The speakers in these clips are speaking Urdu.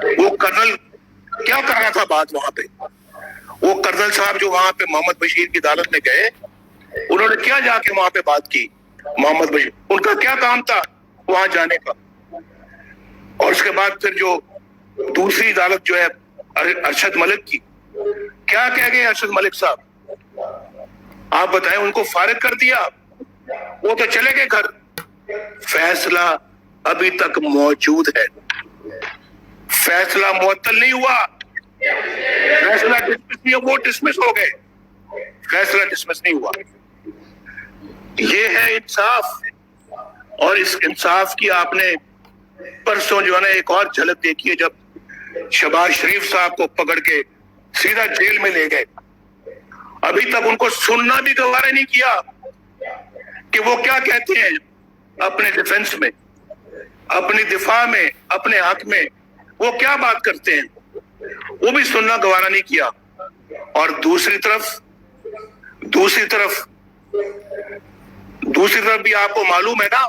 وہ کرنل کیا کر رہا تھا بات وہاں پہ؟ وہ کرنل صاحب جو وہاں پہ محمد بشیر کی عدالت میں گئے، انہوں نے کیا جا کے وہاں پہ بات کی؟ محمد بشیر ان کا کیا کام تھا وہاں جانے کا؟ اور اس کے بعد پھر جو دوسری عدالت جو ہے ارشد ملک کی، کیا کہہ گئے ارشد ملک صاحب؟ آپ بتائیں، ان کو فارغ کر دیا، وہ تو چلے گئے گھر۔ فیصلہ ابھی تک موجود ہے، فیصلہ معطل نہیں ہوا، فیصلہ ڈسمس نہیں ہوا، وہ ڈسمس ہو گئے، فیصلہ ڈسمس نہیں ہوا۔ یہ ہے انصاف، اور اس انصاف کی آپ نے پرسوں جو ہے نا ایک اور جھلک دیکھی ہے، جب شہباز شریف صاحب کو پکڑ کے سیدھا جیل میں لے گئے۔ ابھی تک ان کو سننا بھی گوارا نہیں کیا کہ وہ کیا کہتے ہیں اپنے ڈیفنس میں، اپنی دفاع میں، اپنے حق میں وہ کیا بات کرتے ہیں، وہ بھی سننا گوارا نہیں کیا۔ اور دوسری طرف بھی آپ کو معلوم ہے نا،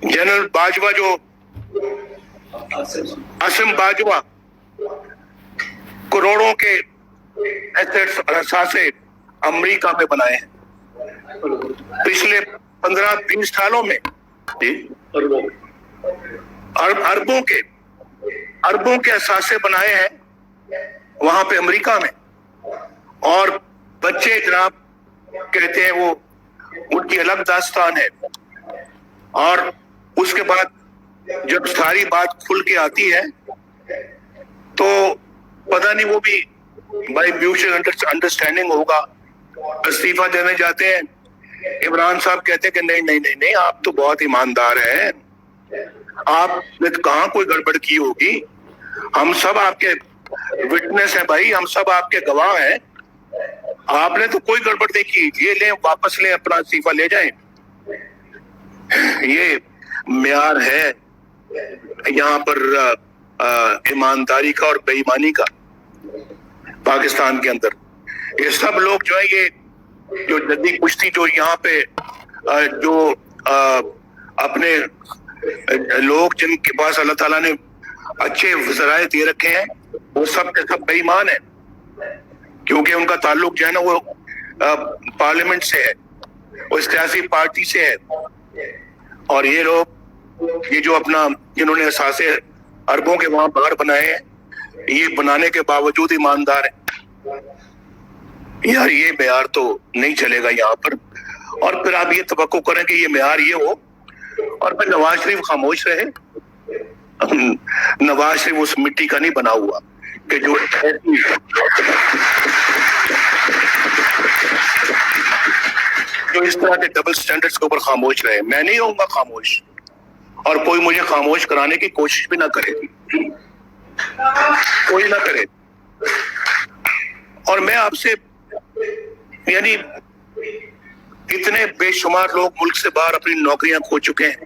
جنرل باجوہ جو عاصم باجوہ کروڑوں کے ایسٹس اور اثاثے امریکہ میں بنائے ہیں پچھلے 15-20 سالوں میں، اربوں کے اثاثے بنائے ہیں وہاں پہ امریکہ میں، اور بچے جناب کہتے ہیں وہ ان کی الگ داستان ہے۔ اور اس کے بعد جب ساری بات کھل کے آتی ہے تو پتہ نہیں وہ بھی بائی میوچل انڈرسٹینڈنگ ہوگا، استعفیٰ دینے جاتے ہیں۔ عمران صاحب کہتے ہیں کہ نہیں آپ تو بہت ایماندار ہیں، آپ نے کہاں کوئی گڑبڑ کی ہوگی، ہم سب آپ کے وٹنس ہیں بھائی، ہم سب آپ کے گواہ ہیں، آپ نے تو کوئی گڑبڑ نہیں کی، یہ لیں واپس لیں اپنا استعفیٰ لے جائیں۔ یہ معیار ہے یہاں پر ایمانداری کا اور بے ایمانی کا پاکستان کے اندر۔ یہ سب لوگ جو ہے، یہ جو جدید کشتی جو یہاں پہ جو اپنے لوگ جن کے پاس اللہ تعالیٰ نے اچھے ذرائع دے رکھے ہیں، وہ سب کے سب بے ایمان ہیں، کیونکہ ان کا تعلق جو ہے نا وہ پارلیمنٹ سے ہے، وہ سیاسی پارٹی سے ہے۔ اور یہ لوگ یہ جو اپنا جنہوں نے اثاثے اربوں کے وہاں باہر بنائے ہیں، یہ بنانے کے باوجود ایماندار ہیں۔ یار یہ معیار تو نہیں چلے گا یہاں پر، اور پھر آپ یہ توقع کریں کہ یہ معیار یہ ہو اور پھر نواز شریف خاموش رہے۔ نواز شریف اس مٹی کا نہیں بنا ہوا کہ جو اس طرح کے ڈبل سٹینڈرڈز کے اوپر خاموش رہے۔ میں نہیں رہوں گا خاموش، اور کوئی مجھے خاموش کرانے کی کوشش بھی نہ کرے، کوئی نہ کرے۔ اور میں آپ سے یعنی اتنے بے شمار لوگ ملک سے باہر اپنی نوکریاں کھو چکے ہیں،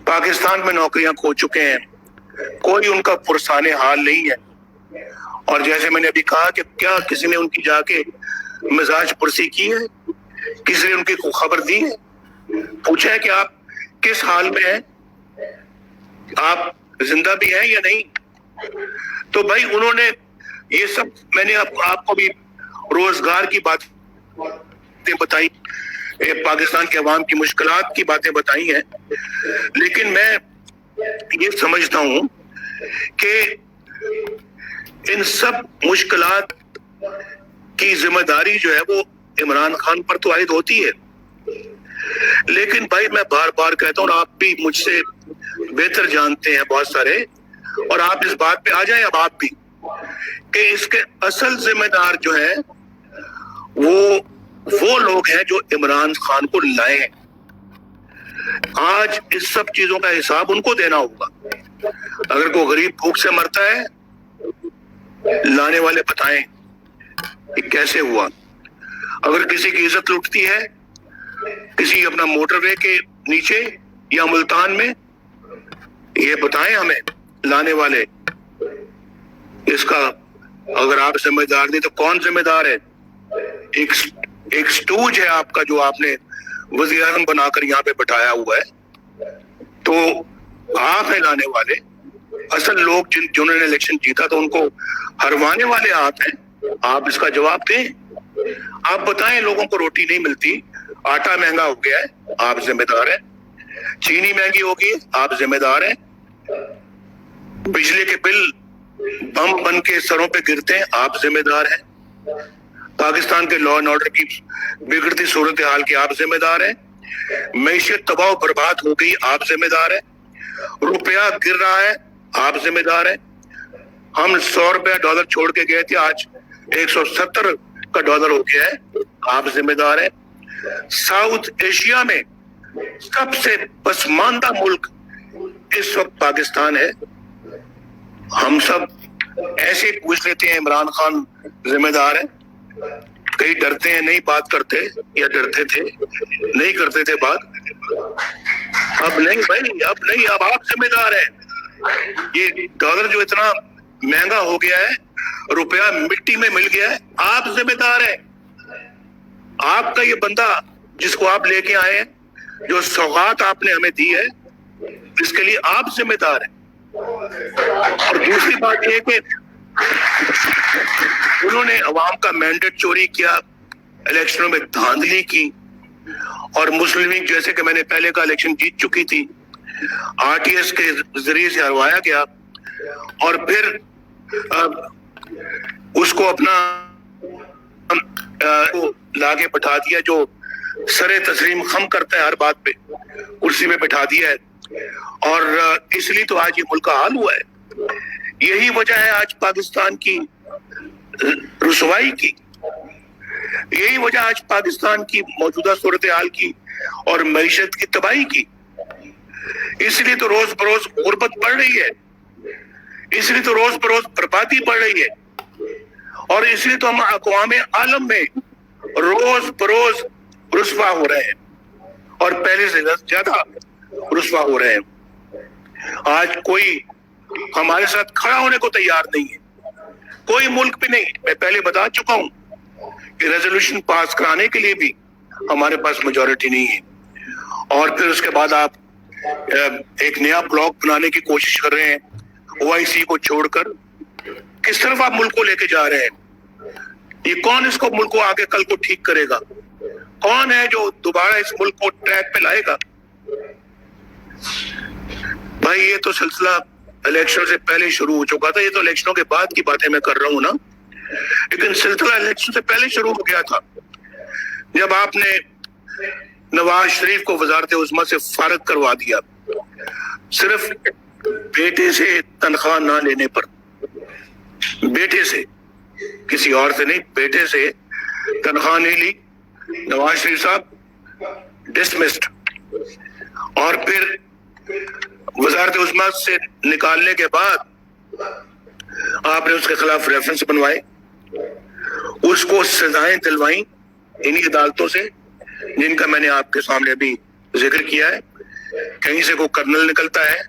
پاکستان میں نوکریاں کھو چکے ہیں، کوئی ان کا پرسان حال نہیں ہے۔ اور جیسے میں نے ابھی کہا کہ کیا کسی نے ان کی جا کے مزاج پرسی کی ہے؟ کسی نے ان کی خبر دی ہے؟ پوچھا ہے کہ آپ کس حال میں ہیں، آپ زندہ بھی ہیں یا نہیں؟ تو بھائی انہوں نے یہ سب، میں نے آپ کو بھی روزگار کی باتیں بتائی، پاکستان کے عوام کی مشکلات کی باتیں بتائی ہیں، لیکن میں یہ سمجھتا ہوں کہ ان سب مشکلات کی ذمہ داری جو ہے وہ عمران خان پر تو عائد ہوتی ہے۔ لیکن بھائی میں بار بار کہتا ہوں، اور آپ بھی مجھ سے بہتر جانتے ہیں بہت سارے، اور آپ اس بات پہ آ جائیں اب آپ بھی، کہ اس کے اصل ذمہ دار جو ہیں وہ لوگ ہیں جو عمران خان کو لائے ہیں۔ آج اس سب چیزوں کا حساب ان کو دینا ہوگا۔ اگر کوئی غریب بھوک سے مرتا ہے، لانے والے بتائیں کہ کیسے ہوا۔ اگر کسی کی عزت لٹتی ہے کسی اپنا موٹر وے کے نیچے یا ملتان میں، یہ بتائیں ہمیں لانے والے۔ اس کا اگر آپ ذمہ دار نہیں تو کون ذمہ دار ہے؟ ایک سٹوج ہے آپ کا جو آپ نے وزیر اعظم بنا کر یہاں پہ بٹھایا ہوا ہے، تو آپ ہیں لانے والے، اصل لوگ جنہوں نے الیکشن جیتا تو ان کو ہروانے والے آپ ہیں. آپ اس کا جواب دیں. آپ بتائیں لوگوں کو روٹی نہیں ملتی, آٹا مہنگا ہو گیا ہے, آپ ذمہ دار ہیں. چینی مہنگی ہوگی, آپ ذمہ دار ہیں. بجلی کے بل بم بن کے سروں پہ گرتے ہیں, آپ ذمہ دار ہیں. پاکستان کے لا اینڈ آرڈر کی بگڑتی صورتحال کے آپ ذمہ دار ہیں. معیشت تباہ و برباد ہو گئی, آپ ذمہ دار ہیں. روپیہ گر رہا ہے, آپ ذمہ دار ہیں. ہم $100 چھوڑ کے گئے تھے, آج 170 کا ڈالر ہو گیا ہے, آپ ذمہ دار ہیں. ساؤتھ ایشیا میں سب سے پسماندہ ملک اس وقت پاکستان ہے. ہم سب ایسے پوچھ لیتے ہیں عمران خان ذمہ دار ہے. کئی ڈرتے ہیں, نہیں بات کرتے, یا ڈرتے تھے نہیں کرتے تھے بات. اب نہیں بھائی, اب نہیں, اب آپ ذمہ دار ہیں. یہ ڈالر جو اتنا مہنگا ہو گیا ہے, روپیہ مٹی میں مل گیا ہے, آپ ذمہ دار ہیں. آپ کا یہ بندہ جس کو آپ لے کے آئے ہیں, جو سوغات آپ نے ہمیں دی ہے, اس کے لیے آپ ذمہ دار ہیں. اور دوسری بات یہ کہ انہوں نے عوام کا مینڈیٹ چوری کیا, الیکشنوں میں دھاندلی کی, اور مسلم لیگ جیسے کہ میں نے پہلے کا الیکشن جیت چکی تھی, RTS کے ذریعے سے ہروایا گیا, اور پھر اس کو اپنا لا کے بٹھا دیا, جو سر تسلیم خم کرتا ہے ہر بات پہ, کرسی میں بٹھا دیا ہے. اور اس لیے تو آج یہ ملک کا حال ہوا ہے. یہی وجہ ہے آج پاکستان کی رسوائی کی, یہی وجہ آج پاکستان کی موجودہ صورتحال کی اور معیشت کی تباہی کی. اس لیے تو روز بروز غربت بڑھ رہی ہے, اس لیے تو روز بروز بربادی بڑھ رہی ہے, اور اس لیے تو ہم اقوام عالم میں روز بروز رسوا ہو رہے ہیں, اور پہلے سے زیادہ رسوا ہو رہے ہیں. آج کوئی ہمارے ساتھ کھڑا ہونے کو تیار نہیں ہے, کوئی ملک بھی نہیں. میں پہلے بتا چکا ہوں کہ ریزولوشن پاس کرانے کے لیے بھی ہمارے پاس میجورٹی نہیں ہے. اور پھر اس کے بعد آپ ایک نیا بلاک بنانے کی کوشش کر رہے ہیں OIC کو چھوڑ کر. کس طرف آپ ملک کو لے کے جا رہے ہیں؟ یہ کون اس کو ملک کو آگے کل کو ٹھیک کرے گا؟ کون ہے جو دوبارہ اس ملک کو ٹریک پہ لائے گا؟ بھائی یہ تو سلسلہ الیکشن سے پہلے شروع ہو چکا تھا, یہ تو الیکشنوں کے بعد کی باتیں میں کر رہا ہوں نا, لیکن سلسلہ الیکشن سے پہلے شروع ہو گیا تھا, جب آپ نے نواز شریف کو وزارت عظمیٰ سے فارغ کروا دیا, صرف بیٹے سے تنخواہ نہ لینے پر. بیٹے سے, کسی اور سے نہیں, بیٹے سے تنخواہ نہیں لی, نواز شریف صاحب ڈسمسڈ. اور پھر وزارت عظمیٰ سے نکالنے کے بعد آپ نے اس کے خلاف ریفرنس بنوائے, اس کو سزائیں دلوائیں انہی عدالتوں سے جن کا میں نے آپ کے سامنے بھی ذکر کیا ہے. کہیں سے کوئی کرنل نکلتا ہے,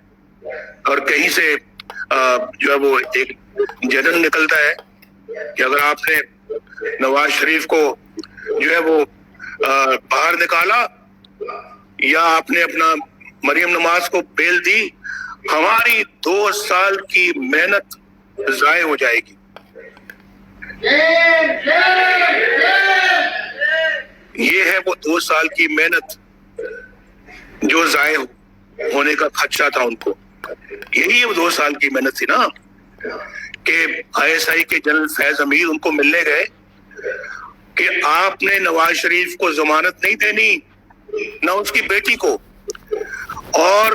اور کہیں سے جو ہے وہ ایک جنرل نکلتا ہے. کہ اگر آپ نے نواز شریف کو جو ہے وہ باہر نکالا, یا آپ نے اپنا مریم نواز کو بیل دی, ہماری 2 سال کی محنت ضائع ہو جائے گی. یہ ہے وہ 2 سال کی محنت جو ضائع ہونے کا خدشہ تھا ان کو. یہی وہ 2 سال کی محنت تھی نا, کہ ISI کے جنرل فیض حمید ان کو ملنے گئے کہ آپ نے نواز شریف کو ضمانت نہیں دینی, نہ اس کی بیٹی کو. اور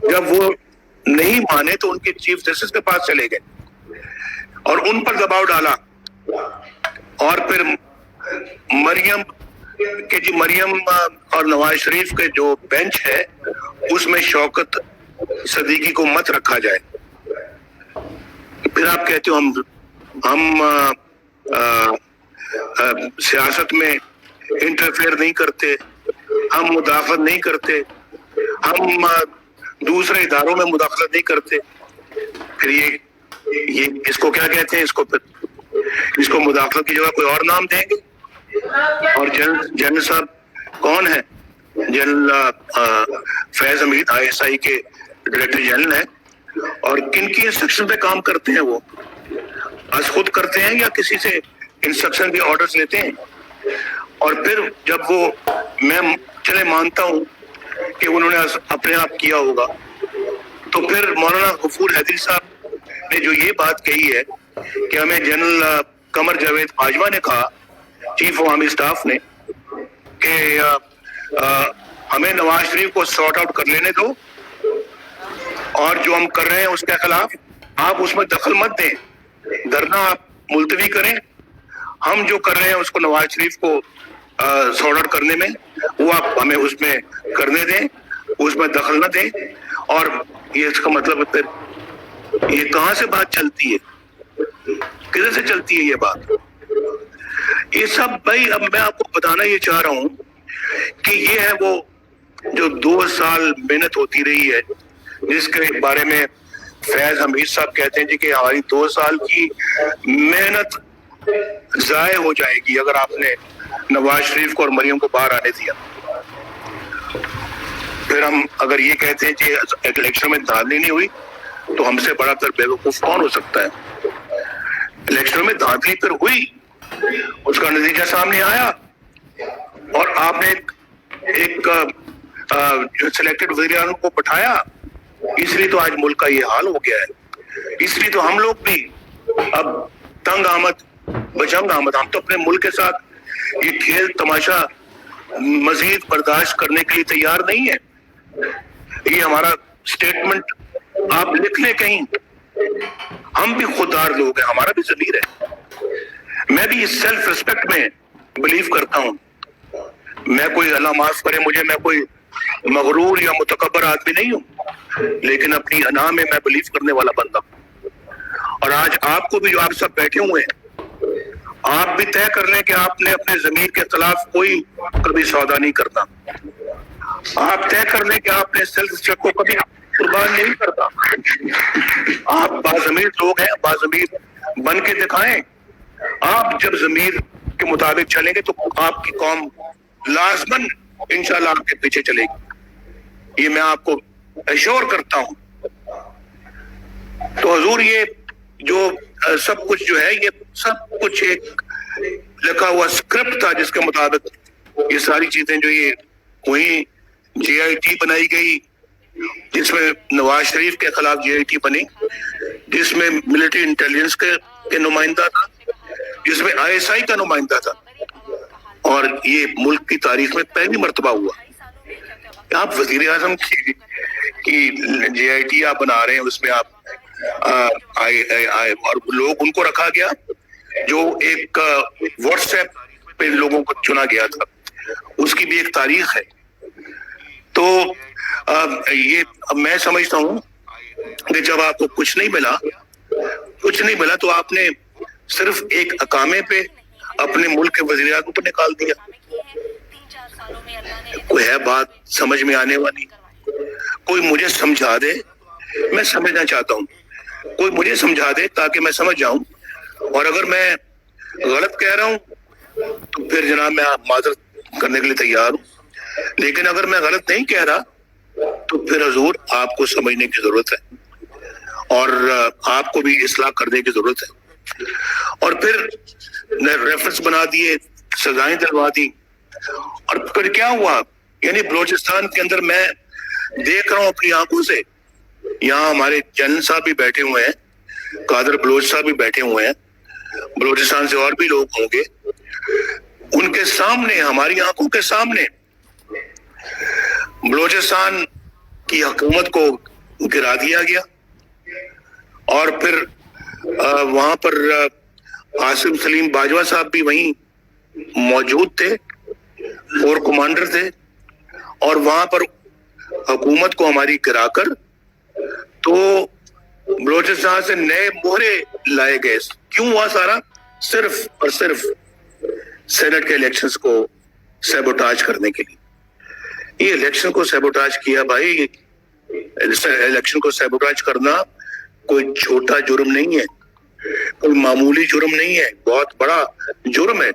جب وہ نہیں مانے تو ان کے چیف جسٹس کے پاس چلے گئے اور ان پر دباؤ ڈالا. اور پھر مریم اور نواز شریف کے جو بینچ ہے اس میں شوکت صدیقی کو مت رکھا جائے. پھر آپ کہتے ہو ہم سیاست میں انٹرفیئر نہیں کرتے, ہم مداخلت نہیں کرتے, ہم دوسرے اداروں میں مداخلت نہیں کرتے. پھر یہ اس کو کیا کہتے ہیں؟ اس کو مداخلت کی جگہ کوئی اور نام دیں گے. اور جنرل صاحب کون ہے؟ جنرل فیض حمید ISI کے ڈائریکٹر جنرل ہیں. اور کن کی انسٹرکشن پہ کام کرتے ہیں وہ؟ از خود کرتے ہیں یا کسی سے انسٹرکشن کے آرڈرز لیتے ہیں؟ اور پھر جب وہ میں چلے مانتا ہوں کہ انہوں نے اپنے آپ کیا ہوگا، تو پھر مولانا غفور حیدری صاحب نے جو یہ بات کہی ہے کہ ہمیں جنرل قمر جاوید باجوہ نے کہا، چیف آف آرمی اسٹاف نے، کہ ہمیں نواز شریف کو سارٹ آؤٹ کر لینے دو، اور جو ہم کر رہے ہیں اس کے خلاف آپ اس میں دخل مت دیں، دھرنا آپ ملتوی کریں، ہم جو کر رہے ہیں اس کو نواز شریف کو سارٹ آؤٹ کرنے میں وہ آپ ہمیں اس میں کرنے دیں، اس میں دخل نہ دیں۔ اور یہ اس کا مطلب پھر یہ کہاں سے بات چلتی ہے، کدھر سے چلتی ہے یہ بات؟ یہ سب بھائی اب میں آپ کو بتانا یہ چاہ رہا ہوں کہ یہ ہے وہ جو 2 سال محنت ہوتی رہی ہے، جس کے بارے میں فیض حمید صاحب کہتے ہیں جی کہ ہماری 2 سال کی محنت ضائع ہو جائے گی اگر آپ نے نواز شریف کو اور مریم کو باہر آنے دیا۔ پھر ہم اگر یہ کہتے ہیں کہ الیکشن میں دھاندلی نہیں ہوئی تو ہم سے بڑا کر بیوقوف کون ہو سکتا ہے؟ الیکشن میں دھاندلی پھر ہوئی، اس کا نتیجہ سامنے آیا، اور آپ نے ایک سلیکٹڈ وزیر اعظم کو بٹھایا، اس لیے تو آج ملک کا یہ حال ہو گیا ہے۔ اس لیے تو ہم لوگ بھی اب تنگ آمد بجنگ آمد، ہم تو اپنے ملک کے ساتھ یہ کھیل تماشا مزید برداشت کرنے کے لیے تیار نہیں ہے۔ یہ ہمارا سٹیٹمنٹ آپ لکھ لیں کہیں، ہم بھی خوددار لوگ ہیں، ہمارا بھی ضمیر ہے۔ میں بھی سیلف ریسپیکٹ میں بلیو کرتا ہوں، میں کوئی اللہ معاف کرے مجھے، میں کوئی مغرور یا متکبر آدمی نہیں ہوں، لیکن اپنی انا میں بلیو کرنے والا بندہ ہوں۔ اور آج آپ کو بھی جو آپ سب بیٹھے ہوئے ہیں، آپ بھی طے کر لیں کہ آپ نے اپنے ضمیر کے خلاف کوئی کبھی سودا نہیں کرنا۔ آپ طے کر لیں کہ آپ نے سیلف ریسپیکٹ کو کبھی قربان نہیں کرتا۔ آپ باضمیر لوگ ہیں، باضمیر بن کے دکھائیں۔ آپ جب ضمیر کے مطابق چلیں گے تو آپ کی قوم لازماً انشاءاللہ آپ کے پیچھے چلے گی، یہ میں آپ کو ایشور کرتا ہوں۔ تو حضور یہ جو سب کچھ جو ہے، یہ سب کچھ ایک لکھا ہوا اسکرپٹ تھا جس کے مطابق یہ ساری چیزیں جو یہ ہوئی، جے آئی ٹی بنائی گئی، جس میں نواز شریف کے خلاف جے آئی ٹی بنی، جس میں ملٹری انٹیلیجنس کے نمائندہ تھا، جس میں آئی ایس آئی کا نمائندہ تھا، اور یہ ملک کی تاریخ میں پہلی مرتبہ ہوا۔ آپ وزیر اعظم کی جے آئی ٹی آپ بنا رہے ہیں، اس میں آپ اور لوگ ان کو رکھا گیا جو ایک واٹس ایپ پہ لوگوں کو چنا گیا تھا، اس کی بھی ایک تاریخ ہے۔ تو یہ میں سمجھتا ہوں کہ جب آپ کو کچھ نہیں ملا تو آپ نے صرف ایک اقامے پہ اپنے ملک کے وزیر اعظم کو نکال دیا۔ کوئی ہے بات سمجھ میں آنے والی؟ کوئی مجھے سمجھا دے، میں سمجھنا چاہتا ہوں، کوئی مجھے سمجھا دے تاکہ میں سمجھ جاؤں، اور اگر میں غلط کہہ رہا ہوں تو پھر جناب میں معذرت کرنے کے لیے تیار ہوں، لیکن اگر میں غلط نہیں کہہ رہا تو پھر حضور آپ کو سمجھنے کی ضرورت ہے، اور آپ کو بھی اصلاح کرنے کی ضرورت ہے۔ اور پھر ریفرنس بنا دیے، سزائیں دلوا دی، اور پھر کیا ہوا؟ یعنی بلوچستان کے اندر میں دیکھ رہا ہوں اپنی آنکھوں سے، یہاں ہمارے جنرل صاحب بھی بیٹھے ہوئے ہیں، قادر بلوچ صاحب بھی بیٹھے ہوئے ہیں، بلوچستان سے اور بھی لوگ ہوں گے، ان کے سامنے، ہماری آنکھوں کے سامنے بلوچستان کی حکومت کو گرا دیا گیا، اور پھر وہاں پر عاصم سلیم باجوہ صاحب بھی وہیں موجود تھے اور کمانڈر تھے، اور وہاں پر حکومت کو ہماری گرا کر تو بلوچستان سے نئے مہرے لائے گئے۔ کیوں ہوا سارا؟ صرف اور صرف سینٹ کے الیکشنز کو سیبوٹاج کرنے کے لیے۔ یہ الیکشن کو سیبوٹاج کیا بھائی، الیکشن کو سیبوٹاج کرنا کوئی چھوٹا جرم نہیں ہے، کوئی معمولی جرم نہیں ہے، بہت بڑا جرم ہے۔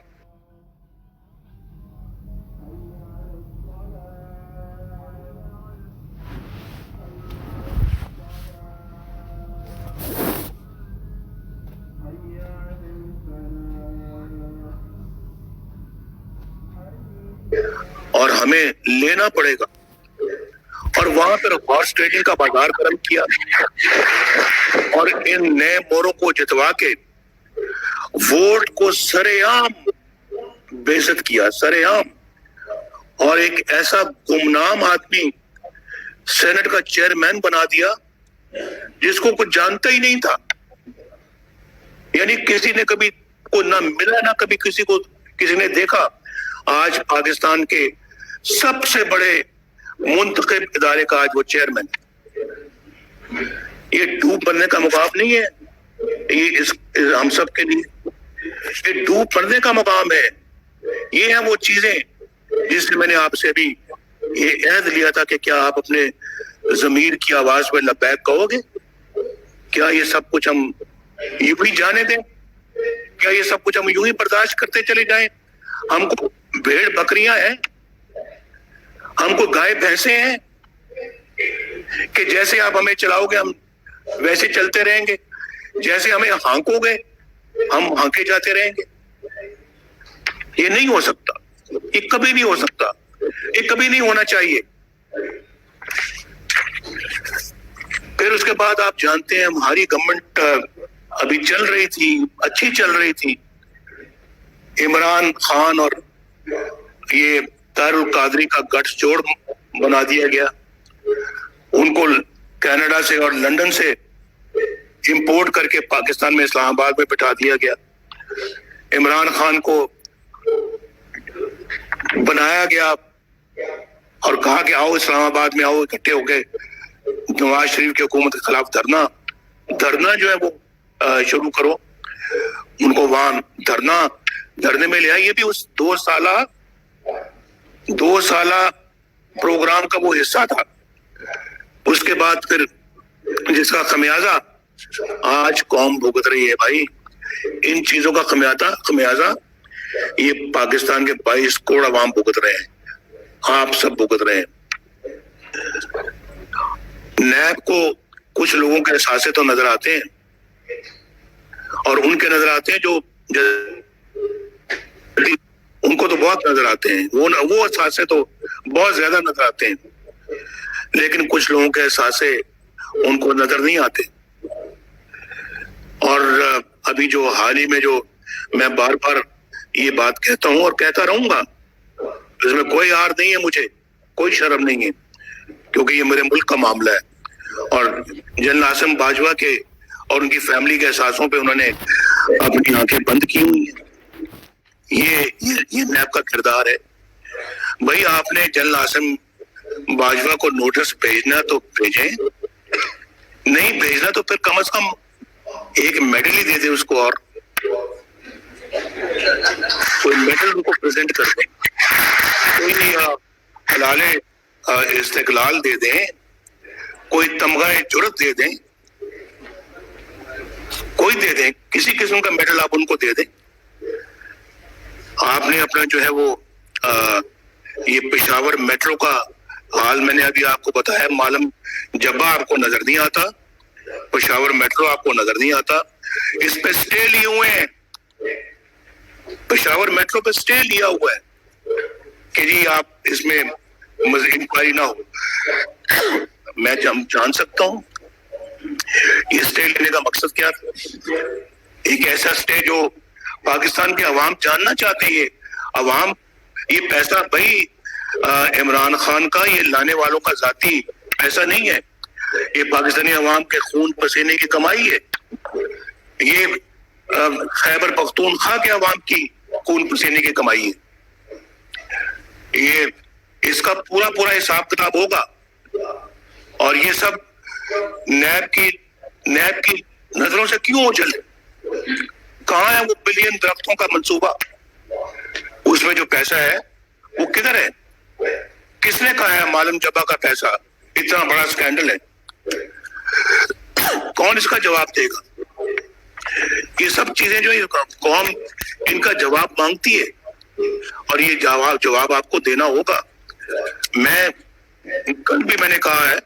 ہمیں لینا پڑے گا. اور وہاں پر ہارس ٹریڈنگ کا بازار گرم کیا اور ان نئے موروں کو جتوا کے ووٹ کو سرے عام بے عزت کیا, سرے عام. اور ایک ایسا گمنام آدمی سینٹ کا چیئرمین بنا دیا جس کو کچھ جانتا ہی نہیں تھا. یعنی کسی نے کبھی کو نہ ملا نہ کبھی کسی کو کسی نے دیکھا. آج پاکستان کے سب سے بڑے منتخب ادارے کا آج وہ چیئرمین. یہ ڈوب بننے کا مقام نہیں ہے, یہ ہم سب کے لیے یہ ڈوب پڑنے کا مقام ہے. یہ ہیں وہ چیزیں جس سے میں نے آپ سے بھی یہ عہد لیا تھا کہ کیا آپ اپنے ضمیر کی آواز میں لبیک کہو گے؟ کیا یہ سب کچھ ہم یوں ہی جانے دیں؟ کیا یہ سب کچھ ہم یوں ہی برداشت کرتے چلے جائیں؟ ہم کو بھیڑ بکریاں ہیں, ہم کو گائے بھینسیں ہیں کہ جیسے آپ ہمیں چلاؤ گے ہم ویسے چلتے رہیں گے, جیسے ہمیں ہانکو گے ہم ہانکے جاتے رہیں گے؟ یہ نہیں ہو سکتا, یہ کبھی نہیں ہو سکتا, یہ کبھی نہیں ہونا چاہیے. پھر اس کے بعد آپ جانتے ہیں ہماری گورنمنٹ ابھی چل رہی تھی, اچھی چل رہی تھی. عمران خان اور یہ طاہر القادری کا گٹھ جوڑ بنا دیا گیا. ان کو کینیڈا سے اور لندن سے امپورٹ کر کے پاکستان میں اسلام آباد میں بٹھا دیا گیا. عمران خان کو بنایا گیا اور کہا کہ آؤ اسلام آباد میں آؤ, اکٹھے ہو کے نواز شریف کی حکومت کے خلاف دھرنا جو ہے وہ شروع کرو. ان کو وہاں دھرنے میں لے آئے. یہ بھی اس 2 سالہ پروگرام کا وہ حصہ تھا. اس کے بعد پھر جس کا خمیازہ آج قوم بھگت رہی ہے بھائی, ان چیزوں کا خمیازہ یہ پاکستان کے 22 کروڑ عوام بھگت رہے ہیں, آپ سب بھگت رہے ہیں. نیب کو کچھ لوگوں کے احساسے تو نظر آتے ہیں اور ان کے نظر آتے ہیں جو ان کو تو بہت نظر آتے ہیں, وہ احساسے تو بہت زیادہ نظر آتے ہیں, لیکن کچھ لوگوں کے احساسے ان کو نظر نہیں آتے. اور ابھی جو حال ہی میں جو میں بار بار یہ بات کہتا ہوں اور کہتا رہوں گا, اس میں کوئی ہار نہیں ہے, مجھے کوئی شرم نہیں ہے, کیونکہ یہ میرے ملک کا معاملہ ہے. اور جنرل عاصم باجوہ کے اور ان کی فیملی کے احساسوں پہ انہوں نے اپنی آنکھیں بند کی ہوئی ہیں. یہ نیب کا کردار ہے. بھائی آپ نے جنرل عاصم باجوہ کو نوٹس بھیجنا تو بھیجیں, نہیں بھیجنا تو پھر کم از کم ایک میڈل ہی دے دیں اس کو, اور کوئی میڈل ان کو پریزنٹ کر دیں, کوئی حلال استقلال دے دیں, کوئی تمغہ جرت دے دیں, کوئی دے دیں, کسی قسم کا میڈل آپ ان کو دے دیں. آپ نے اپنا جو ہے وہ یہ پشاور میٹرو کا حال میں نے ابھی آپ کو بتایا. معلوم جبا آپ کو نظر نہیں آتا, پشاور میٹرو آپ کو نظر نہیں آتا. اس پہ سٹے لیے ہوئے ہیں, پشاور میٹرو پہ سٹے لیا ہوا ہے کہ جی آپ اس میں انکوائری نہ ہو. میں جان سکتا ہوں یہ سٹے لینے کا مقصد کیا تھا. ایک ایسا سٹے جو پاکستان کے عوام جاننا چاہتے ہیں. عوام یہ پیسہ بھائی عمران خان کا, یہ لانے والوں کا ذاتی پیسہ نہیں ہے, یہ پاکستانی عوام کے خون پسینے کی کمائی ہے. یہ خیبر پختونخوا کے عوام کی خون پسینے کی کمائی ہے. یہ اس کا پورا حساب کتاب ہوگا. اور یہ سب نیب کی نظروں سے کیوں اجلے؟ کہاں ہے وہ بلین درختوں کا منصوبہ؟ اس میں جو پیسہ ہے وہ کدھر ہے؟ کس نے کہا ہے معلوم جبا کا پیسہ اتنا بڑا سکینڈل ہے؟ کون اس کا جواب دے گا؟ یہ سب چیزیں جو قوم ان کا جواب مانگتی ہے اور یہ جواب آپ کو دینا ہوگا. میں کل بھی میں نے کہا ہے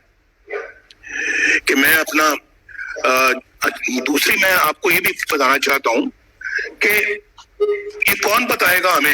کہ میں اپنا دوسری میں آپ کو یہ بھی بتانا چاہتا ہوں کہ یہ کون بتائے گا ہمیں